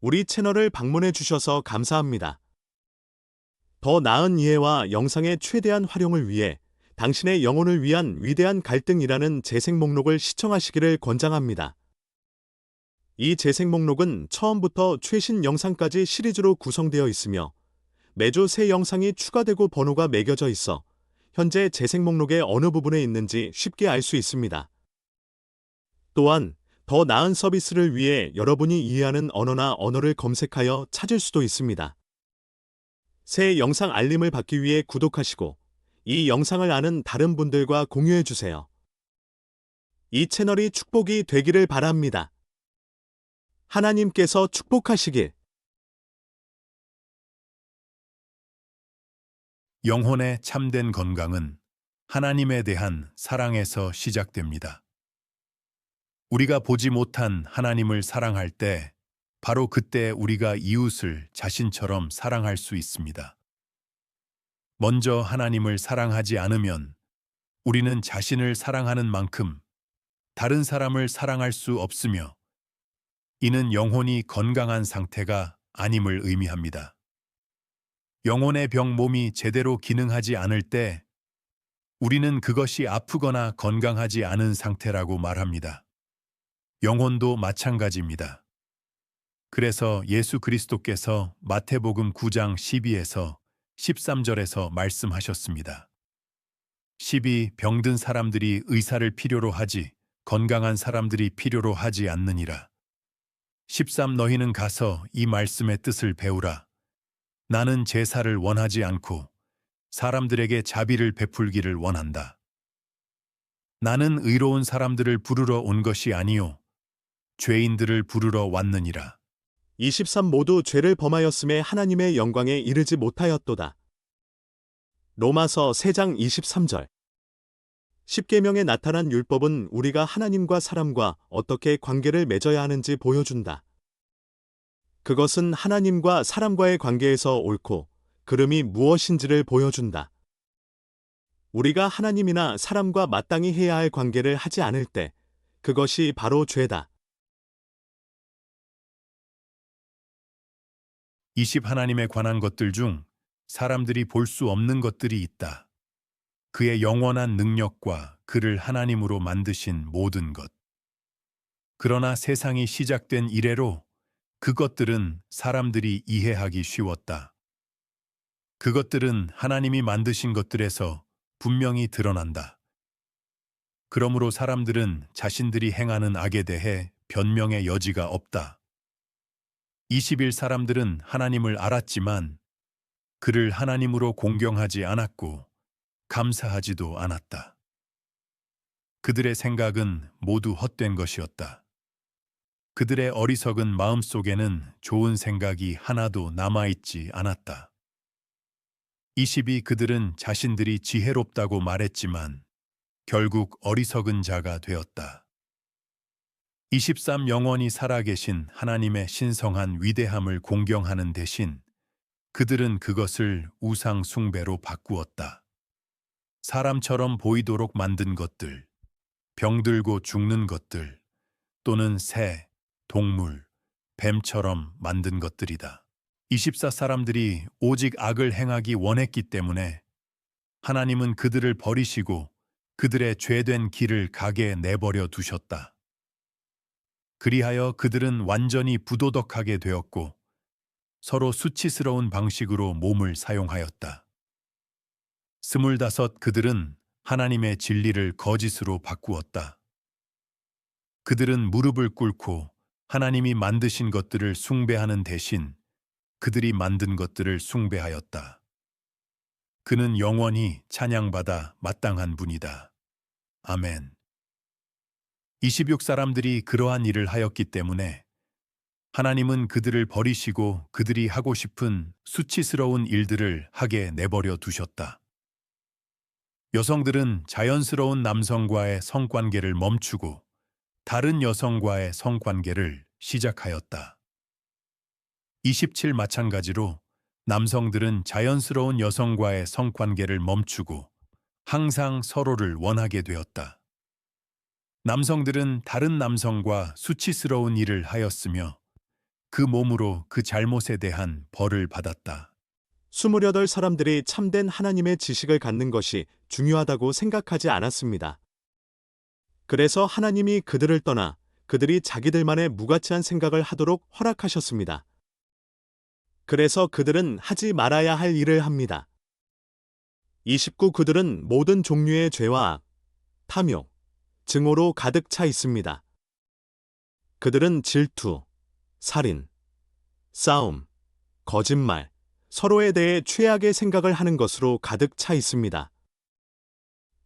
우리 채널을 방문해 주셔서 감사합니다. 더 나은 이해와 영상의 최대한 활용을 위해 당신의 영혼을 위한 위대한 갈등이라는 재생 목록을 시청하시기를 권장합니다. 이 재생 목록은 처음부터 최신 영상까지 시리즈로 구성되어 있으며 매주 새 영상이 추가되고 번호가 매겨져 있어 현재 재생 목록의 어느 부분에 있는지 쉽게 알 수 있습니다. 또한 더 나은 서비스를 위해 여러분이 이해하는 언어나 언어를 검색하여 찾을 수도 있습니다. 새 영상 알림을 받기 위해 구독하시고 이 영상을 아는 다른 분들과 공유해 주세요. 이 채널이 축복이 되기를 바랍니다. 하나님께서 축복하시길. 영혼의 참된 건강은 하나님에 대한 사랑에서 시작됩니다. 우리가 보지 못한 하나님을 사랑할 때 바로 그때 우리가 이웃을 자신처럼 사랑할 수 있습니다. 먼저 하나님을 사랑하지 않으면 우리는 자신을 사랑하는 만큼 다른 사람을 사랑할 수 없으며 이는 영혼이 건강한 상태가 아님을 의미합니다. 영혼의 병 몸이 제대로 기능하지 않을 때 우리는 그것이 아프거나 건강하지 않은 상태라고 말합니다. 영혼도 마찬가지입니다. 그래서 예수 그리스도께서 마태복음 9장 12에서 13절에서 말씀하셨습니다. 12 병든 사람들이 의사를 필요로 하지 건강한 사람들이 필요로 하지 않느니라. 13 너희는 가서 이 말씀의 뜻을 배우라. 나는 제사를 원하지 않고 사람들에게 자비를 베풀기를 원한다. 나는 의로운 사람들을 부르러 온 것이 아니요 죄인들을 부르러 왔느니라. 23 모두 죄를 범하였음에 하나님의 영광에 이르지 못하였도다. 로마서 3장 23절. 십계명에 나타난 율법은 우리가 하나님과 사람과 어떻게 관계를 맺어야 하는지 보여준다. 그것은 하나님과 사람과의 관계에서 옳고 그름이 무엇인지를 보여준다. 우리가 하나님이나 사람과 마땅히 해야 할 관계를 하지 않을 때 그것이 바로 죄다. 20 하나님에 관한 것들 중 사람들이 볼 수 없는 것들이 있다. 그의 영원한 능력과 그를 하나님으로 만드신 모든 것. 그러나 세상이 시작된 이래로 그것들은 사람들이 이해하기 쉬웠다. 그것들은 하나님이 만드신 것들에서 분명히 드러난다. 그러므로 사람들은 자신들이 행하는 악에 대해 변명의 여지가 없다. 20일 사람들은 하나님을 알았지만 그를 하나님으로 공경하지 않았고 감사하지도 않았다. 그들의 생각은 모두 헛된 것이었다. 그들의 어리석은 마음속에는 좋은 생각이 하나도 남아있지 않았다. 22 그들은 자신들이 지혜롭다고 말했지만 결국 어리석은 자가 되었다. 23 영원히 살아계신 하나님의 신성한 위대함을 공경하는 대신 그들은 그것을 우상 숭배로 바꾸었다. 사람처럼 보이도록 만든 것들, 병들고 죽는 것들, 또는 새, 동물, 뱀처럼 만든 것들이다. 24 사람들이 오직 악을 행하기 원했기 때문에 하나님은 그들을 버리시고 그들의 죄된 길을 가게 내버려 두셨다. 그리하여 그들은 완전히 부도덕하게 되었고 서로 수치스러운 방식으로 몸을 사용하였다. 25 그들은 하나님의 진리를 거짓으로 바꾸었다. 그들은 무릎을 꿇고 하나님이 만드신 것들을 숭배하는 대신 그들이 만든 것들을 숭배하였다. 그는 영원히 찬양받아 마땅한 분이다. 아멘. 26 사람들이 그러한 일을 하였기 때문에 하나님은 그들을 버리시고 그들이 하고 싶은 수치스러운 일들을 하게 내버려 두셨다. 여성들은 자연스러운 남성과의 성관계를 멈추고 다른 여성과의 성관계를 시작하였다. 27 마찬가지로 남성들은 자연스러운 여성과의 성관계를 멈추고 항상 서로를 원하게 되었다. 남성들은 다른 남성과 수치스러운 일을 하였으며 그 몸으로 그 잘못에 대한 벌을 받았다. 28 사람들이 참된 하나님의 지식을 갖는 것이 중요하다고 생각하지 않았습니다. 그래서 하나님이 그들을 떠나 그들이 자기들만의 무가치한 생각을 하도록 허락하셨습니다. 그래서 그들은 하지 말아야 할 일을 합니다. 29 그들은 모든 종류의 죄와 악, 탐욕, 증오로 가득 차 있습니다. 그들은 질투, 살인, 싸움, 거짓말, 서로에 대해 최악의 생각을 하는 것으로 가득 차 있습니다.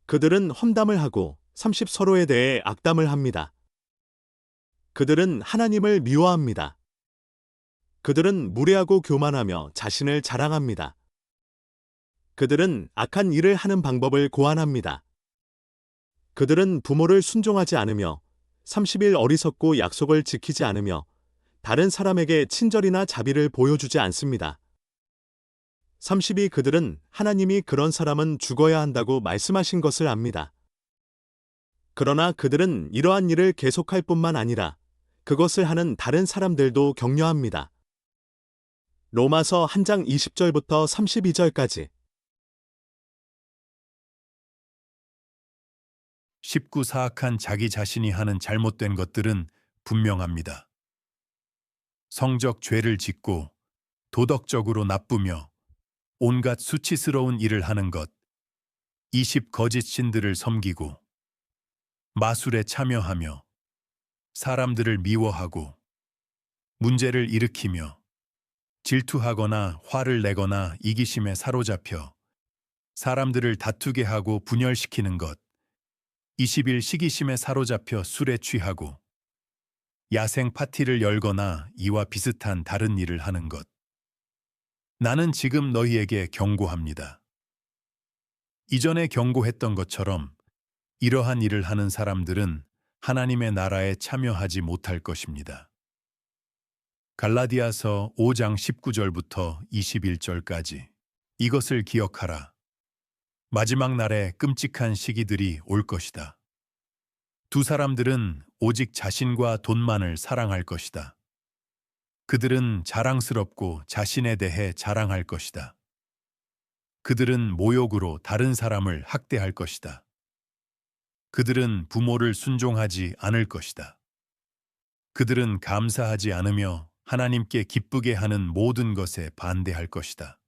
그들은 험담을 하고 30 서로에 대해 악담을 합니다. 그들은 하나님을 미워합니다. 그들은 무례하고 교만하며 자신을 자랑합니다. 그들은 악한 일을 하는 방법을 고안합니다. 그들은 부모를 순종하지 않으며 30일 어리석고 약속을 지키지 않으며 다른 사람에게 친절이나 자비를 보여주지 않습니다. 32 그들은 하나님이 그런 사람은 죽어야 한다고 말씀하신 것을 압니다. 그러나 그들은 이러한 일을 계속할 뿐만 아니라 그것을 하는 다른 사람들도 격려합니다. 로마서 1장 20절부터 32절까지 19 사악한 자기 자신이 하는 잘못된 것들은 분명합니다. 성적 죄를 짓고 도덕적으로 나쁘며 온갖 수치스러운 일을 하는 것, 20 거짓 신들을 섬기고 마술에 참여하며 사람들을 미워하고 문제를 일으키며 질투하거나 화를 내거나 이기심에 사로잡혀 사람들을 다투게 하고 분열시키는 것, 20일 시기심에 사로잡혀 술에 취하고 야생 파티를 열거나 이와 비슷한 다른 일을 하는 것. 나는 지금 너희에게 경고합니다. 이전에 경고했던 것처럼 이러한 일을 하는 사람들은 하나님의 나라에 참여하지 못할 것입니다. 갈라디아서 5장 19절부터 21절까지 이것을 기억하라. 마지막 날에 끔찍한 시기들이 올 것이다. 두 사람들은 오직 자신과 돈만을 사랑할 것이다. 그들은 자랑스럽고 자신에 대해 자랑할 것이다. 그들은 모욕으로 다른 사람을 학대할 것이다. 그들은 부모를 순종하지 않을 것이다. 그들은 감사하지 않으며 하나님께 기쁘게 하는 모든 것에 반대할 것이다.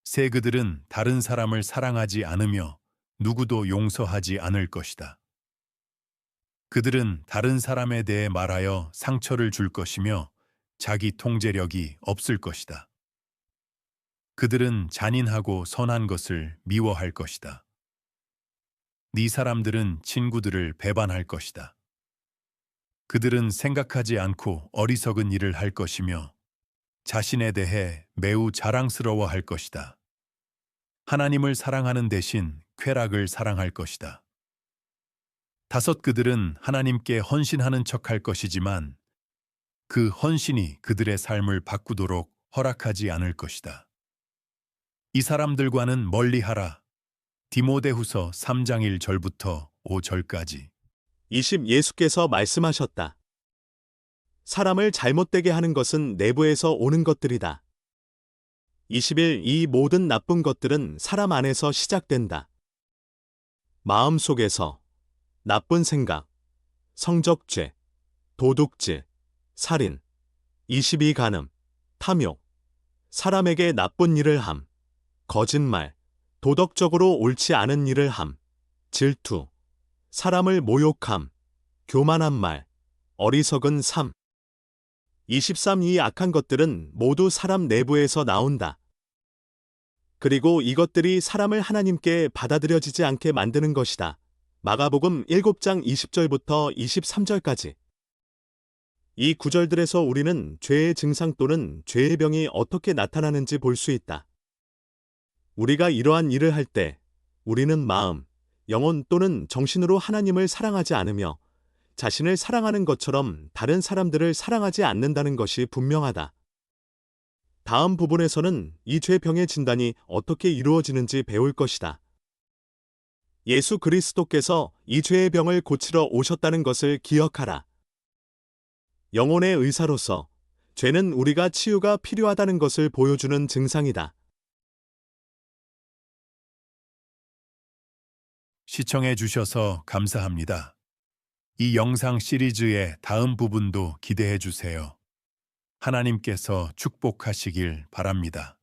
새 그들은 다른 사람을 사랑하지 않으며 누구도 용서하지 않을 것이다. 그들은 다른 사람에 대해 말하여 상처를 줄 것이며 자기 통제력이 없을 것이다. 그들은 잔인하고 선한 것을 미워할 것이다. 네 사람들은 친구들을 배반할 것이다. 그들은 생각하지 않고 어리석은 일을 할 것이며 자신에 대해 매우 자랑스러워할 것이다. 하나님을 사랑하는 대신 쾌락을 사랑할 것이다. 5 그들은 하나님께 헌신하는 척할 것이지만 그 헌신이 그들의 삶을 바꾸도록 허락하지 않을 것이다. 이 사람들과는 멀리하라. 디모데후서 3장 1절부터 5절까지 20 예수께서 말씀하셨다. 사람을 잘못되게 하는 것은 내부에서 오는 것들이다. 21 이 모든 나쁜 것들은 사람 안에서 시작된다. 마음 속에서 나쁜 생각, 성적죄, 도둑질, 살인, 22 간음, 탐욕, 사람에게 나쁜 일을 함, 거짓말, 도덕적으로 옳지 않은 일을 함, 질투, 사람을 모욕함, 교만한 말, 어리석은 삶. 23 이 악한 것들은 모두 사람 내부에서 나온다. 그리고 이것들이 사람을 하나님께 받아들여지지 않게 만드는 것이다. 마가복음 7장 20절부터 23절까지. 이 구절들에서 우리는 죄의 증상 또는 죄의 병이 어떻게 나타나는지 볼 수 있다. 우리가 이러한 일을 할 때 우리는 마음, 영혼 또는 정신으로 하나님을 사랑하지 않으며 자신을 사랑하는 것처럼 다른 사람들을 사랑하지 않는다는 것이 분명하다. 다음 부분에서는 이 죄병의 진단이 어떻게 이루어지는지 배울 것이다. 예수 그리스도께서 이 죄의 병을 고치러 오셨다는 것을 기억하라. 영혼의 의사로서 죄는 우리가 치유가 필요하다는 것을 보여주는 증상이다. 시청해 주셔서 감사합니다. 이 영상 시리즈의 다음 부분도 기대해 주세요. 하나님께서 축복하시길 바랍니다.